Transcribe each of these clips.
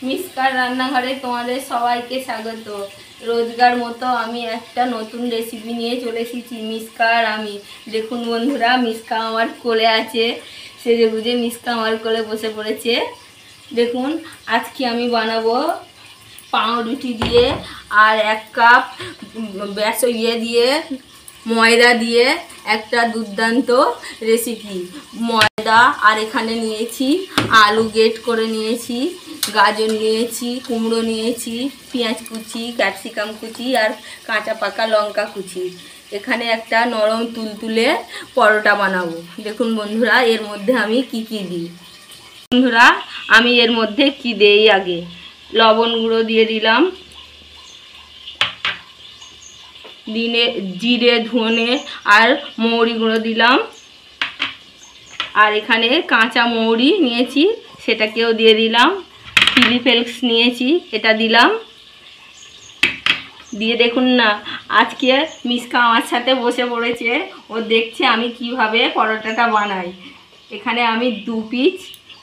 মিসকার রান্নাঘরে তোমাদের সবাইকে স্বাগত। রোজগার মতো আমি একটা নতুন রেসিপি নিয়ে চলে এসেছি। মিসকা আর আমি, দেখুন বন্ধুরা, মিসকা আমার কোলে আছে, সেজে গুজে মিসকা আমার কোলে বসে পড়েছে। দেখুন আজকে আমি বানাবো পাউরুটি দিয়ে আর 1 কাপ দিয়ে ময়দা দিয়ে একটা দুর্দান্ত রেসিপি। ময়দা আর এখানে নিয়েছি আলু গ্রেট করে নিয়েছি, গাজর নিয়েছি, কুমড়ো নিয়েছি, পেঁয়াজ কুচি, ক্যাপসিকাম কুচি আর কাঁচা পাকা লঙ্কা কুচি। এখানে একটা নরম তুলতুলে পরোটা বানাবো। দেখুন বন্ধুরা এর মধ্যে আমি কি কি দিই। বন্ধুরা আমি এর মধ্যে কি দেই, আগে লবণ গুঁড়ো দিয়ে দিলাম, জিরে ধনে আর মৌরি গুঁড়ো দিলাম, আর এখানে কাঁচা মৌরি নিয়েছি সেটাকেও দিয়ে দিলাম, চিলি ফ্লেক্স নিয়েছি এটা দিলাম দিয়ে। দেখুন না আজকে মিসকা আমার সাথে বসে পড়েছে, ও দেখছে আমি কিভাবে পরোটাটা বানাই। এখানে আমি 2 পিস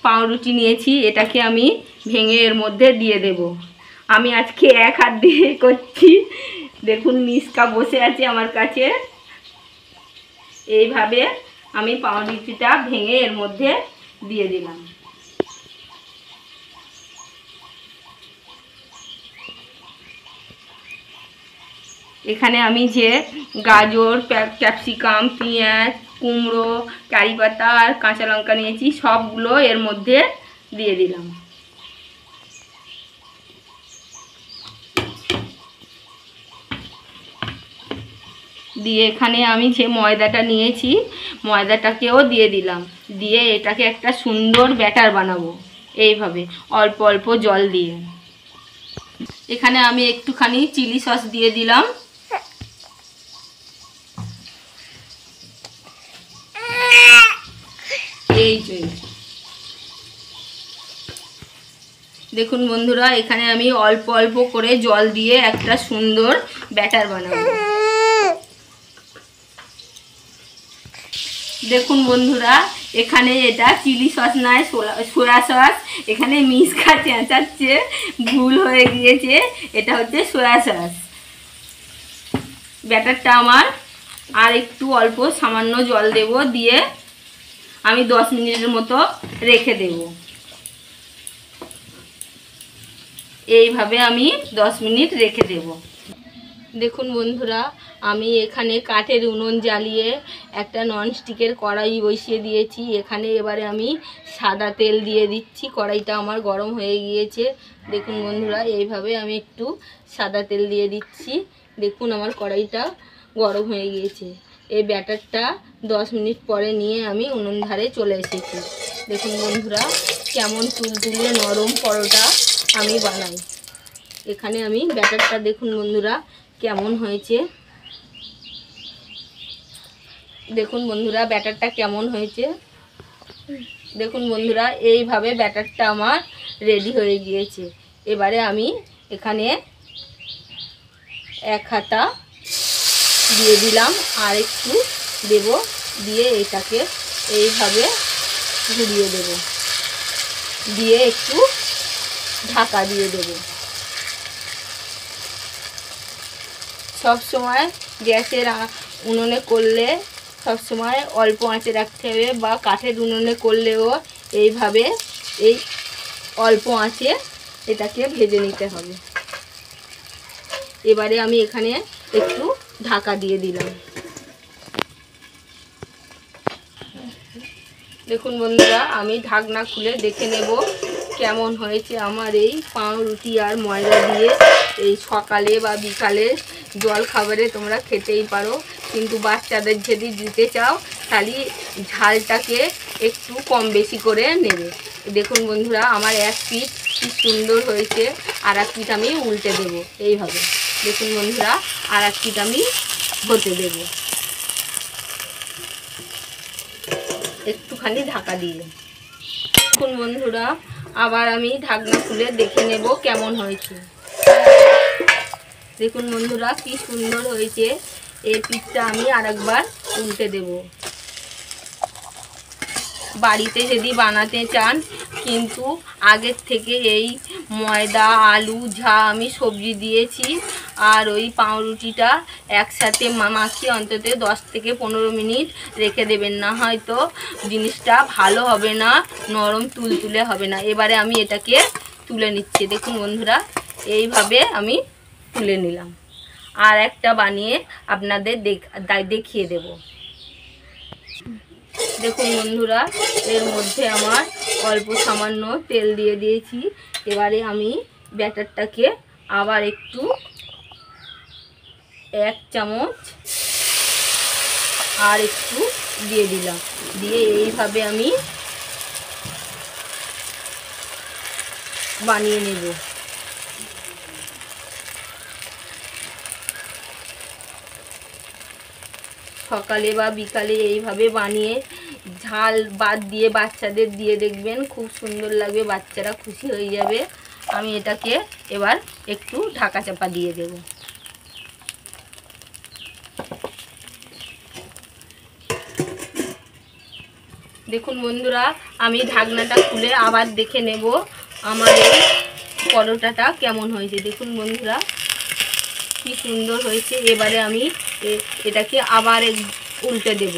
পাউরুটি নিয়েছি, এটাকে আমি ভেঙে এর মধ্যে দিয়ে দেব। আমি আজকে 1 হাত দিয়ে করছি। দেখুন মিসকা বসে আছে আমার কাছে, এইভাবে আমি পাউরুটিটা ভেঙে এর মধ্যে দিয়ে দিলাম। এখানে আমি যে গাজর, ক্যাপসিকাম, পেঁয়াজ, কুমড়ো, কারি পাতা আর কাঁচা লঙ্কা নিয়েছি সবগুলো এর মধ্যে দিয়ে দিলাম। দিয়ে এখানে আমি যে ময়দাটা নিয়েছি ময়দাটাকেও দিয়ে দিলাম, দিয়ে এটাকে একটা সুন্দর ব্যাটার বানাবো এইভাবে অল্প অল্প জল দিয়ে। এখানে আমি একটুখানি চিলি সস দিয়ে দিলাম, এই যে দেখুন বন্ধুরা এখানে আমি অল্প অল্প করে জল দিয়ে একটা সুন্দর ব্যাটার বানাবো। দেখুন বন্ধুরা এখানে এটা চিলি সস নয় সোয়া সস, এখানে মিসকা চেঁচাচ্ছে, ভুল হয়ে গিয়েছে, এটা হচ্ছে সোয়া সস। ব্যাটারটা আমার আর একটু অল্প সামান্য জল দেব, দিয়ে আমি 10 মিনিটের মতো রেখে দেব। এইভাবে আমি 10 মিনিট রেখে দেব। দেখুন বন্ধুরা আমি এখানে কাঠের উনুন জ্বালিয়ে একটা ননস্টিকের কড়াই বসিয়ে দিয়েছি। এখানে এবারে আমি সাদা তেল দিয়ে দিচ্ছি, কড়াইটা আমার গরম হয়ে গিয়েছে। দেখুন বন্ধুরা এইভাবে আমি একটু সাদা তেল দিয়ে দিচ্ছি। দেখুন আমার কড়াইটা গরম হয়ে গিয়েছে। এই ব্যাটারটা 10 মিনিট পরে নিয়ে আমি উনুন ধারে চলে এসেছি। দেখুন বন্ধুরা কেমন তুলতুলে নরম পরোটা আমি বানাই। এখানে আমি ব্যাটারটা দেখুন বন্ধুরা কেমন হয়েছে। দেখুন বন্ধুরা ব্যাটারটা কেমন হয়েছে। দেখুন বন্ধুরা এইভাবে ব্যাটারটা আমার রেডি হয়ে গিয়েছে। এবারে আমি এখানে 1 হাতা দিয়ে দিলাম, আর একটু দেব, দিয়ে এটাকে এইভাবে ঘুরিয়ে দেব, দিয়ে একটু ঢাকা দিয়ে দেব। সব সময় গ্যাসের উনুনে করলে সব সময় অল্প আঁচে রাখতে হবে, বা কাঠের উনুনে করলেও এইভাবে এই অল্প আঁচে এটাকে ভেজে নিতে হবে। এবারে আমি এখানে একটু ঢাকা দিয়ে দিলাম। দেখুন বন্ধুরা আমি ঢাকনা খুলে দেখে নেব কেমন হয়েছে আমার এই পাউরুটি আর ময়দা দিয়ে। এই সকালে বা বিকালে জল খাবারে তোমরা খেতেই পারো, কিন্তু বাচ্চাদের যদি দিতে চাও তাহলে ঝালটাকে একটু কম বেশি করে নেবে। দেখুন বন্ধুরা আমার 1 পিঠ কি সুন্দর হয়েছে, আর 1 পিঠ আমি উল্টে দেব এইভাবে। দেখুন বন্ধুরা আর 1 পিঠ আমি হতে দেব একটুখানি ঢাকা দিয়ে। দেখুন বন্ধুরা আবার আমি ঢাকনা খুলে দেখে নেব কেমন হয়েছে। দেখুন বন্ধুরা কি সুন্দর হয়েছে। এই পিঠটা আমি আরেকবার উল্টে দেব। বাড়িতে যদি বানাতে চান, কিন্তু আগের থেকে এই ময়দা আলু যা আমি সবজি দিয়েছি আর ওই পাউরুটিটা একসাথে মাখিয়ে অন্তত 10 থেকে 15 মিনিট রেখে দেবেন, না হয়তো জিনিসটা ভালো হবে না, নরম তুলতুলে হবে না। এবারে আমি এটাকে তুলে নিচ্ছি। দেখুন বন্ধুরা, এইভাবে আমি তুলে নিলাম। আর একটা বানিয়ে আপনাদের দেখিয়ে দেব। দেখুন বন্ধুরা, এর মধ্যে আমার অল্প সামান্য তেল দিয়ে দিয়েছি। এবারে আমি ব্যাটারটাকে আবার একটু 1 চামচ আর একটু দিয়ে দিলাম, দিয়ে এইভাবে আমি বানিয়ে নেব। সকালে বা বিকালে এইভাবে বানিয়ে ঝাল বাদ দিয়ে বাচ্চাদের দিয়ে দেখবেন, খুব সুন্দর লাগবে, বাচ্চারা খুশি হয়ে যাবে। আমি এটাকে এবার একটু ঢাকা চাপা দিয়ে দেব। দেখুন বন্ধুরা, আমি ঢাকনাটা খুলে আবার দেখে নেব আমার এই পরোটাটা কেমন হয়েছে। দেখুন বন্ধুরা, কি সুন্দর হয়েছে। এবারে আমি এটাকে আবার উল্টে দেব।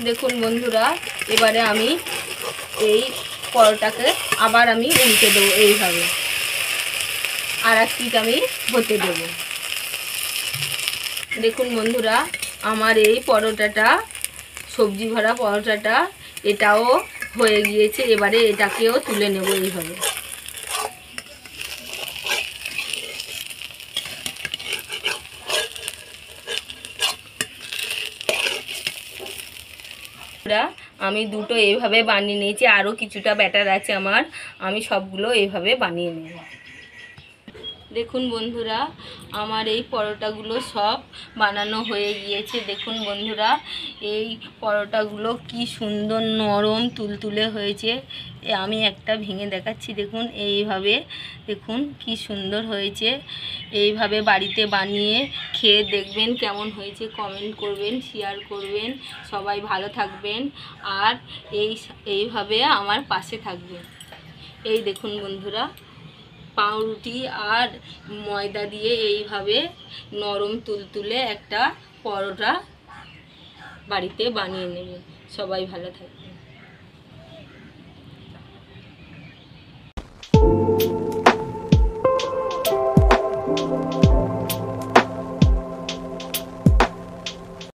দেখুন বন্ধুরা, এবারে আমি এই পরোটাকে আবার আমি উল্টে দেবো এইভাবে, আর এক পিঠ আমি হতে দেব। দেখুন বন্ধুরা, আমার এই পরোটাটা, সবজি ভরা পরোটাটা, এটাও হয়ে গিয়েছে। এবারে এটাকেও তুলে নেব এইভাবে। আমি দুটো এইভাবে বানিয়ে নিয়েছি, আরও কিছুটা ব্যাটার আছে আমার, আমি সবগুলো এইভাবে বানিয়ে নেব। দেখুন বন্ধুরা, আমার এই পরোটাগুলো সব বানানো হয়ে গিয়েছে। দেখুন বন্ধুরা, এই পরোটাগুলো কি সুন্দর নরম তুলতুলে হয়েছে। আমি একটা ভেঙে দেখাচ্ছি। দেখুন এইভাবে, দেখুন কি সুন্দর হয়েছে। এইভাবে বাড়িতে বানিয়ে খেয়ে দেখবেন কেমন হয়েছে, কমেন্ট করবেন, শেয়ার করবেন। সবাই ভালো থাকবেন আর এইভাবে আমার পাশে থাকবেন। এই দেখুন বন্ধুরা, পাউরুটি আর ময়দা দিয়ে এইভাবে নরম তুলতুলে একটা পরোটা বাড়িতে বানিয়ে নেবেন। সবাই ভালো থাকবে।